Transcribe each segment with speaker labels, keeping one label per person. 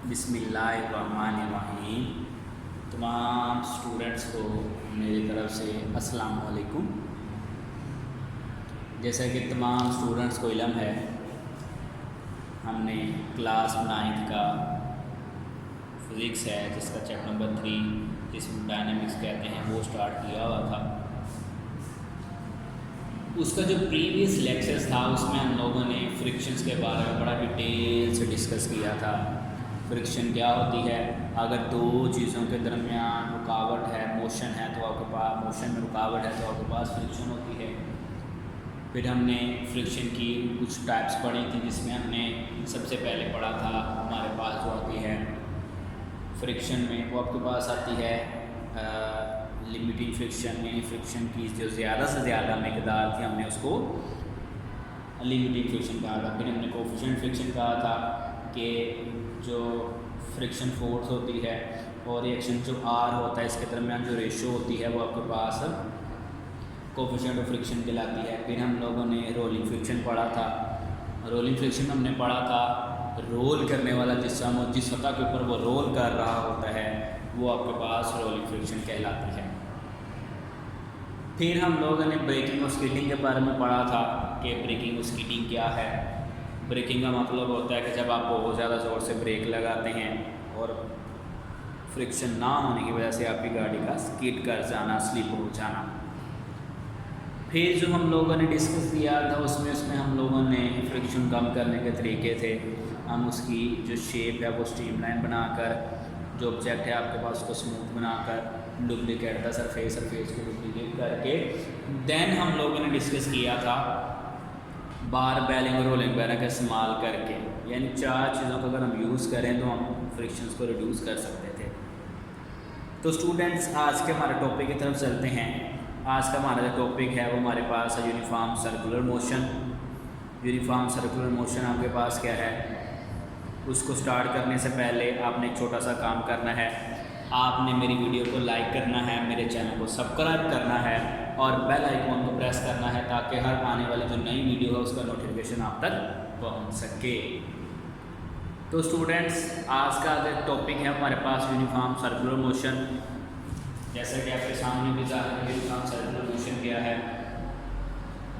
Speaker 1: बिस्मिल्लाहिर्रहमानिर्रहीम। तमाम स्टूडेंट्स को मेरी तरफ़ से अस्सलाम वालेकुम। जैसा कि तमाम स्टूडेंट्स को इल्म है, हमने क्लास 9th का फिज़िक्स है जिसका चैप्टर नंबर 3 जिसमें डायनेमिक्स कहते हैं वो स्टार्ट किया हुआ था। उसका जो प्रीवियस लेक्चर्स था उसमें हम लोगों ने फ्रिक्शंस के बारे में बड़ा डिटेल से डिस्कस किया था। फ्रिक्शन क्या होती है, अगर दो चीज़ों के दरमियान रुकावट है, मोशन है, तो आपके पास मोशन में रुकावट है तो आपके पास फ्रिक्शन होती है। फिर हमने फ्रिक्शन की कुछ टाइप्स पढ़ी थी जिसमें हमने सबसे पहले पढ़ा था हमारे पास जो आती है फ्रिक्शन में वो आपके पास आती है लिमिटिंग फ्रिक्शन, यानी फ्रिक्शन की जो ज़्यादा से ज़्यादा मकदार थी हमने उसको लिमिटिंग फ्रिक्शन कहा था। फिर हमने कोफिशिएंट फ्रिक्शन कहा था कि जो फ्रिक्शन फोर्स होती है और रिएक्शन जो आर होता है इसके दरमियान जो रेशो होती है वो आपके पास कोफिशिएंट ऑफ फ्रिक्शन कहलाती है। फिर हम लोगों ने रोलिंग फ्रिक्शन पढ़ा था। रोलिंग फ्रिक्शन हमने पढ़ा था रोल करने वाला जिसम और जिस सतह के ऊपर वो रोल कर रहा होता है वो आपके पास रोलिंग फ्रिक्शन कहलाती है। फिर हम लोगों ने ब्रेकिंग और स्किडिंग के बारे में पढ़ा था कि ब्रेकिंग और स्किडिंग क्या है। ब्रेकिंग का मतलब होता है कि जब आप बहुत ज़्यादा ज़ोर से ब्रेक लगाते हैं और फ्रिक्शन ना होने की वजह से आपकी गाड़ी का स्किड कर जाना, स्लिप हो जाना। फिर जो हम लोगों ने डिस्कस किया था उसमें हम लोगों ने फ्रिक्शन कम करने के तरीके थे। हम उसकी जो शेप है वो स्ट्रीमलाइन बनाकर, जो ऑब्जेक्ट है आपके पास उसको स्मूथ बनाकर, डुप्लीकेट द सरफेस को डुप्लीकेट करके देन हम लोगों ने डिस्कस किया था बार बेरिंग और रोलिंग बेरिंग का इस्तेमाल करके, यानी 4 चीज़ों का अगर हम यूज़ करें तो हम फ्रिक्शंस को रिड्यूस कर सकते थे। तो स्टूडेंट्स आज के हमारे टॉपिक की तरफ चलते हैं। आज का हमारा जो टॉपिक है वो हमारे पास है uniform circular motion. Uniform circular motion आपके पास क्या है, उसको स्टार्ट करने से पहले आपने एक छोटा सा काम करना है। आपने मेरी वीडियो को लाइक करना है, मेरे चैनल को सब्सक्राइब करना है और बेल आइकॉन को प्रेस करना है ताकि हर आने वाली जो नई वीडियो है उसका नोटिफिकेशन आप तक पहुंच सके। तो स्टूडेंट्स आज का जो टॉपिक है हमारे पास यूनिफॉर्म सर्कुलर मोशन। जैसा कि आपके सामने भी ज़ाहिर है यूनिफॉर्म सर्कुलर मोशन क्या है।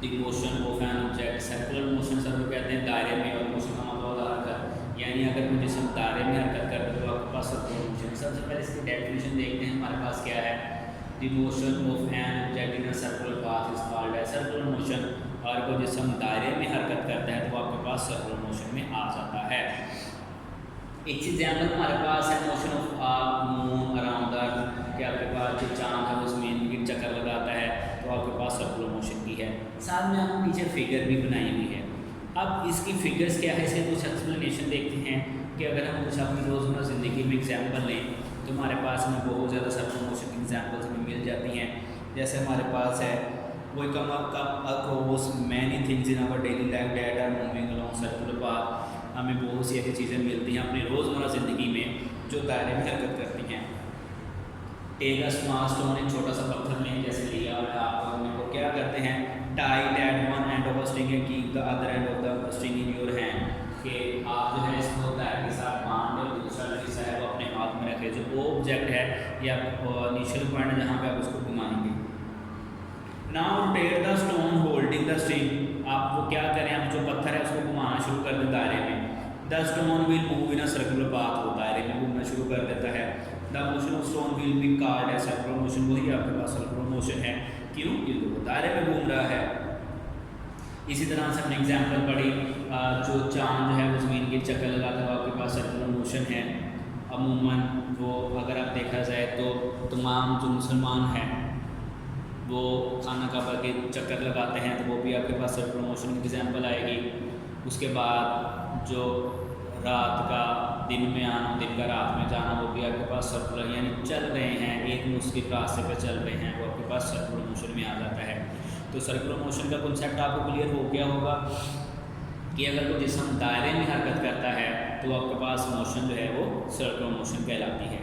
Speaker 1: The motion of an object, circular motion sir को कहते हैं दायरे में, और मोशन का मतलब हरकत, यानी अगर कोई जिसम दायरे में हरकत कर तो आपके पास सर्कुलर मोशन। सबसे पहले इसकी डेफिनेशन देखते हैं हमारे पास क्या है। The motion of an object in a circular path is called as circular motion. और कोई जिसम दायरे में हरकत करता है तो आपके पास सर्कुलर मोशन में आ जाता है। एक एग्जाम्पल हमारे पास है मोशन ऑफ मून अराउंड अर्थ, कि आपके पास जो चांद है उसमें इनकी चक्कर लगाता है तो आपके पास सर्कुलर मोशन की है। साथ में हम पीछे फिगर भी बनाई हुई है। अब इसकी फिगर्स क्या है, इसे कुछ एक्सप्लेनेशन देखते हैं कि अगर हम कुछ अपनी रोज़मर्रा ज़िंदगी में एग्जाम्पल लें तो हमारे पास में बहुत ज़्यादा सर्कुलर मोशन की एग्जाम्पल्स हमें मिल जाती हैं। जैसे हमारे पास है we come across many things in our daily life that are moving along circular path. हमें बहुत सी ऐसी चीज़ें मिलती हैं अपनी रोज़मर्रा ज़िंदगी में जो दायरे में हरकत करती हैं। टेक अ स्मॉल स्टोन, एक छोटा सा पत्थर लें जैसे लिया और आप को क्या करते हैं, tight at one end of string and keep the other end of the string in your hand, कि आप जो है इसको दायरे के साथ बांध और दूसरा हिस्सा है वो अपने हाथ में रखें। जो वो ऑब्जेक्ट है या इनिशियल पॉइंट है जहाँ पे आप उसको घुमाएंगे। Now rotate the stone holding the string, आप वो क्या करें, आप जो पत्थर है उसको घुमाना शुरू कर दें दायरे में। The stone will move in a circular path, वो दायरे में घूमना शुरू कर देता है। The motion of stone will be called as circular motion, वही आपके पास सर्कुलर मोशन है। क्यों, क्योंकि वो दायरे में घूम रहा है। इसी तरह से हमने एग्जाम्पल पढ़ी जो चांद जो है वो ज़मीन के चक्कर लगाता है आपके पास सर्कुलर मोशन है। अमूमन वो अगर आप देखा जाए तो तमाम जो मुसलमान हैं वो खाना काबा के चक्कर लगाते हैं तो वो भी आपके पास सर्कुलर मोशन की एग्जाम्पल आएगी। उसके बाद जो रात का दिन में आना, दिन का रात में जाना, वो भी आपके पास सर्कुलर, यानी चल रहे हैं एक मुश्किल रास्ते पर चल रहे हैं, वो आपके पास सर्कुलर मोशन में आ जाता है। तो सर्कुलर मोशन का कॉन्सेप्ट आपको क्लियर हो गया होगा कि अगर कोई जिसम दायरे में हरकत करता है तो आपके पास मोशन जो है वो सर्कुलर मोशन कहलाती है।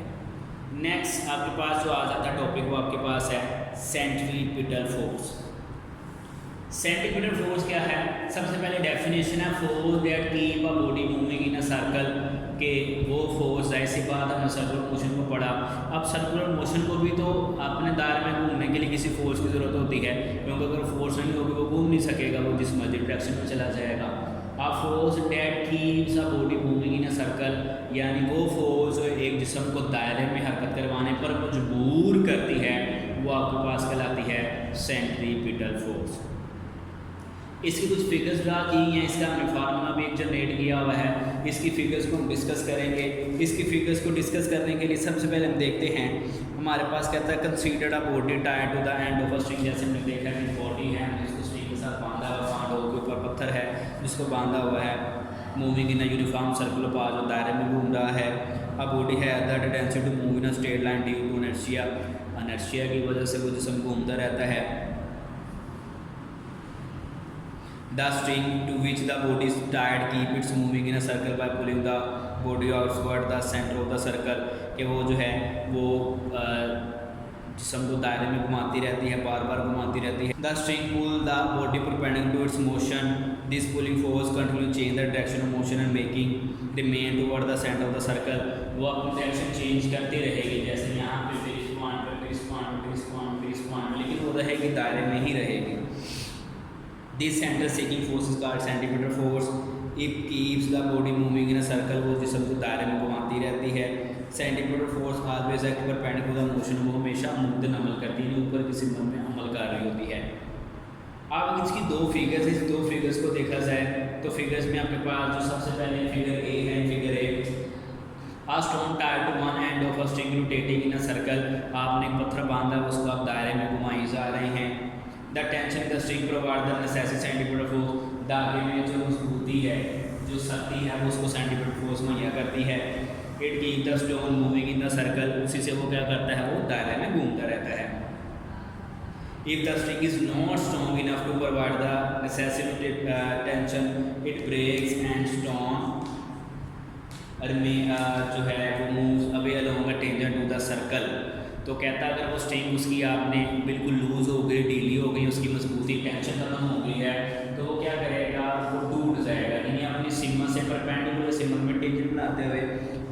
Speaker 1: नेक्स्ट आपके पास जो आ जाता है टॉपिक वो आपके पास है सेंट्रीपिटल फोर्स। सेंट्रीपिटल फोर्स क्या है, सबसे पहले डेफिनेशन है force that keep a body moving in a circle कि वो फोर्स, ऐसी बात हमने सर्कुलर मोशन को पढ़ा। अब सर्कुलर मोशन को भी तो अपने दायरे में घूमने के लिए किसी फोर्स की ज़रूरत होती है, क्योंकि अगर फोर्स नहीं होगी वो घूम नहीं सकेगा, वो जिस मर्जी डायरेक्शन में चला जाएगा। अब force that keeps a body moving in a circle, यानी वो फोर्स जो एक जिस्म को दायरे में हरकत करवाने पर मजबूर करती है, वो आपके पास कहलाती है सेंट्रीपिटल फोर्स। इसकी कुछ फिगर्स ड्रा की हैं, इसका हमने फार्मूला भी एक जनरेट किया हुआ है, इसकी फिगर्स को हम डिस्कस करेंगे। इसकी फिगर्स को डिस्कस करने के लिए सबसे पहले हम देखते हैं, हमारे पास कहता है consider a body tied to the end of a string. जैसे हमने देखा कि बॉडी है जिसको स्ट्रिंग के साथ बांधा हुआ, सांडों के ऊपर पत्थर है जिसको बांधा हुआ है, moving in a uniform circular path, जो दायरे में घूम रहा है। अब बॉडी है the tendency to move in a straight line due to inertia, inertia की वजह से वो जिस्म घूमता रहता है। The string to which the body is tied keep its moving in a circle by pulling the body outward the center of the circle, कि वो जो है वो जिस्म को दायरे में घुमाती रहती है, बार बार घुमाती रहती है। The string pull the body perpendicular to its motion. This pulling force continue change the direction of motion and making remain toward the center of the circle. वो अपनी डायरेक्शन चेंज करती रहेगी, जैसे यहाँ पे इस पॉइंट पे, इस पॉइंट पे, इस पॉइंट पे, इस पॉइंट पे, लेकिन वो रहेगी दायरे में ही रहेगी। This center seeking force is called centripetal force. It keeps the body moving in a circle, वो जिस्म को दायरे में घुमाती रहती है। Centripetal force always act perpendicular to the motion, वो हमेशा मुद्दन अमल करती है, ऊपर किसी मन में अमल कर रही होती है। अब इसकी दो फिगर्स, इस दो फिगर्स को देखा जाए तो फिगर्स में आपके पास जो सबसे पहले फिगर ए है, figure A, A stone tied to one end of a string rotating in a circle, आपने एक पत्थर बांधा, उसको आप दायरे में घुमाई जा रहे हैं। The tension in the string provide the necessary centripetal force, धागे में जो मजबूती है, जो शक्ति है, वो उसको सेंट्रीपिटल फोर्स मुहैया करती है। It keeps the stone moving in the circle, उसी से वो क्या करता है, वो दायरे में घूमता रहता है। If the string is not strong enough to provide the necessary tension, it breaks and stone जो है वो moves away along a tangent to the circle। तो कहता है अगर वो स्ट्रिंग उसकी आपने बिल्कुल लूज़ हो गई, ढीली हो गई, उसकी मजबूती टेंशन खत्म हो गई है, तो वो क्या करेगा, वो टूट जाएगा। यानी अपनी सिमत से परपेंडिकुलर, सिमत में टेंजेंट बनाते हुए,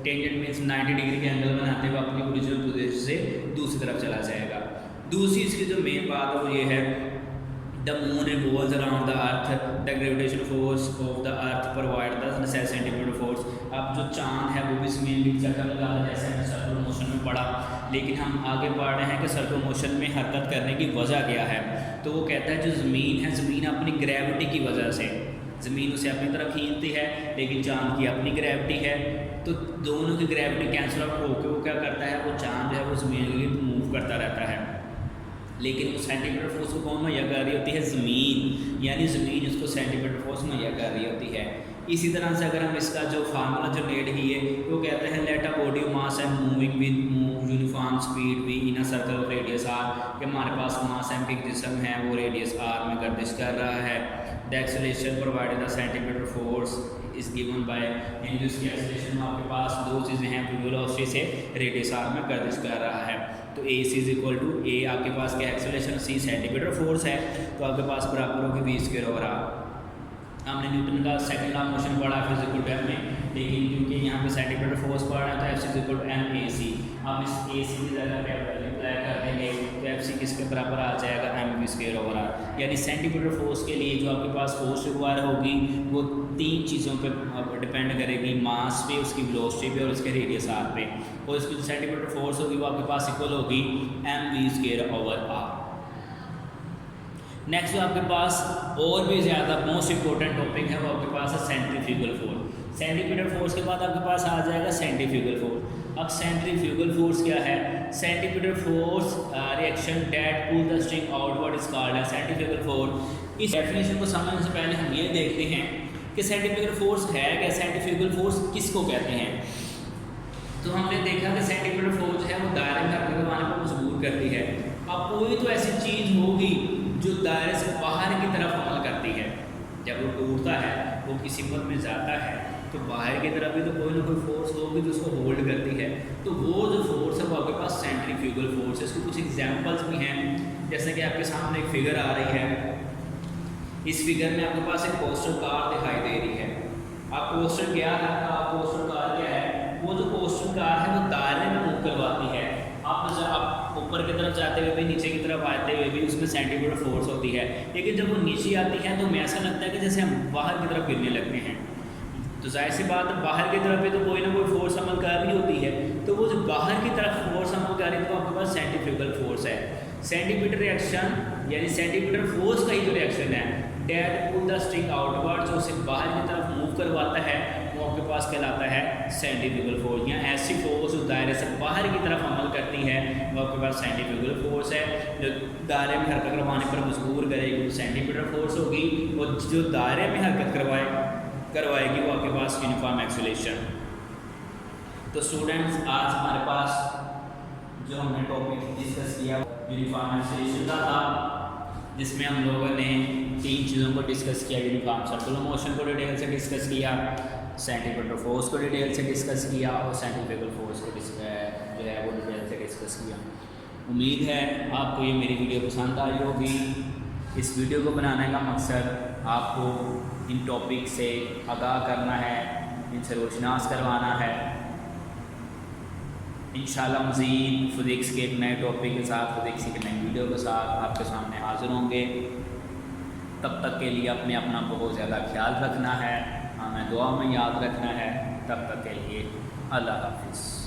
Speaker 1: टेंजेंट मीन्स 90 डिग्री के एंगल बनाते हुए अपनी ओरिजिनल पोजीशन से दूसरी तरफ चला जाएगा। दूसरी इसकी जो मेन बात है वो ये है, the moon revolves around the earth, the gravitation force of the earth provide the necessary centripetal force. अब जो चांद है वो भी ज़मीन की चक्कर लगा रहा है, जैसे हमने सर्कुलर मोशन में पढ़ा, लेकिन हम आगे पढ़ रहे हैं कि सर्कुलर मोशन में हरकत करने की वजह क्या है। तो वो कहता है जो ज़मीन है, ज़मीन अपनी ग्रेविटी की वजह से, ज़मीन उसे अपनी तरफ खींचती है, लेकिन चांद की अपनी ग्रेविटी है, तो दोनों की ग्रेविटी कैंसिल आउट होकर वो क्या करता है, वो चांद जो है वो ज़मीन के लिए मूव करता रहता है। लेकिन वो सेंट्रीपिटल फोर्स को कौन मुहैया कर रही होती है, ज़मीन, यानी ज़मीन उसको सेंट्रीपिटल फोर्स मुहैया कर रही होती है। इसी तरह से अगर हम इसका जो फार्मूला जनरेट किए, वो कहते हैं let a body mass and moving with move uniform speed v in a circle of radius r, कि हमारे पास मास एम की जिस्म है वो रेडियस आर में गर्दिश कर रहा है। The acceleration provided the centripetal force is given by, इन जिसकी एक्सेलरेशन में आपके पास दो चीज़ें हैं, वेलोसिटी से रेडियस आर में गर्दिश कर रहा है। तो ए सी इज इक्वल टू ए, आपके पास क्या एक्सेलरेशन, सी सेंटीमीटर फोर्स है, तो आपके पास बराबर होगी वी स्क्वायर ओवर आर। हमने न्यूटन का सेकंड लॉ ऑफ मोशन पढ़ा फिजिकल टर्म में, लेकिन क्योंकि यहाँ पे सेंटीमीटर फोर्स पढ़ रहा है तो F C is equal to M A C. अब इस ए सी की जगह पे अप्लाई कर देंगे तो एफ सी किसके बराबर आ जाएगा, m v square over r. यानी सेंटीमीटर फोर्स के लिए जो आपके पास फोर्स रिक्वायर होगी वो तीन चीज़ों पे डिपेंड करेगी, मास पे, उसकी वेलोसिटी पे और उसके रेडियस आर पे। और इसकी जो सेंटीमीटर फोर्स होगी वो आपके पास इक्वल होगी m v square over r. Next जो आपके पास और भी ज़्यादा मोस्ट इंपॉर्टेंट टॉपिक है वो आपके पास है सेंट्रीफ्यूगल फोर्स। सेंटीमीटर फोर्स के बाद आपके पास आ जाएगा सेंट्रीफ्यूगल फोर्स। अब सेंट्रीफ्यूगल फोर्स क्या है, centimetre force reaction that pull the string outward is called as centrifugal force. इस डेफिनेशन को समझने से पहले हम ये देखते हैं कि सेंट्रीफ्यूगल फोर्स है क्या, सेंट्रीफ्यूगल फोर्स किसको कहते हैं। तो हमने देखा कि सेंट्रीमीटर फोर्स है वो दायरे में हरकत करवाने पर मजबूर करती है। अब कोई तो ऐसी चीज़ होगी जो दायरे से बाहर की तरफ अमल करती है, जब वो टूटता है, वो किसी पद में जाता है, तो बाहर की तरफ भी तो कोई ना कोई फोर्स होगी जो उसको होल्ड करती है। तो वो जो फोर्स है वो आपके पास सेंट्रीफ्यूगल फोर्स है। इसके कुछ एग्जांपल्स भी हैं, जैसे कि आपके सामने एक फिगर आ रही है। इस फिगर में आपके पास एक कोस्टर कार दिखाई दे रही है। आप कोस्टर क्या है, आप कोस्टर कार क्या है, ऊपर की तरफ जाते हुए भी, नीचे की तरफ आते हुए भी उसमें सेंटीमीटर फोर्स होती है। लेकिन जब वो नीचे आती है तो हमें ऐसा लगता है कि जैसे हम बाहर की तरफ गिरने लगते हैं। तो जाहिर सी बात है बाहर की तरफ भी तो कोई ना कोई फोर्स अमल कर रही होती है। तो वो जो बाहर की तरफ फोर्स अमल कर रही है तो आपके पास सेंट्रीफ्यूगल फोर्स है। सेंटीमीटर रिएक्शन यानी सेंटीमीटर फोर्स का ही जो रिएक्शन है that pull the string outward, जो उसे बाहर की तरफ मूव करवाता है, वो आपके पास कहलाता है सेंट्रीफ्यूगल फोर्स। या ऐसी फोर्स जो दायरे से बाहर की तरफ अमल करती है वो आपके पास सेंट्रीफ्यूगल फोर्स है। जो दायरे में हरकत करवाने पर मजबूर करेगी वो सेंटीमीटर फोर्स होगी, और जो दायरे में हरकत करवाएगी वो आपके पास यूनिफॉर्म एक्सेलरेशन। तो स्टूडेंट्स आज हमारे पास जो हमने टॉपिक डिस्कस किया यूनिफॉर्म एक्सेलरेशन का था, जिसमें हम लोगों ने 3 चीज़ों को डिस्कस किया। यूनिफॉर्म सर्कुलर मोशन को डिटेल से डिस्कस किया, सेंटीमीटर फोर्स को डिटेल से डिस्कस किया, और सेंट्रीफ्यूगल फोर्स को जो है वो डिटेल से डिस्कस किया। उम्मीद है आपको ये मेरी वीडियो पसंद आई होगी। इस वीडियो को बनाने का मकसद आपको इन टॉपिक से आगाह करना है, इनसे रोशनास करवाना है। इंशाल्लाह मज़ीद फिज़िक्स के एक नए टॉपिक के साथ, फिज़िक्स की नई वीडियो के साथ आपके सामने हाज़िर होंगे। तब तक के लिए अपने अपना बहुत ज़्यादा ख्याल रखना है, हमें दुआ में याद रखना है। तब तक के लिए अल्लाह हाफ़िज़।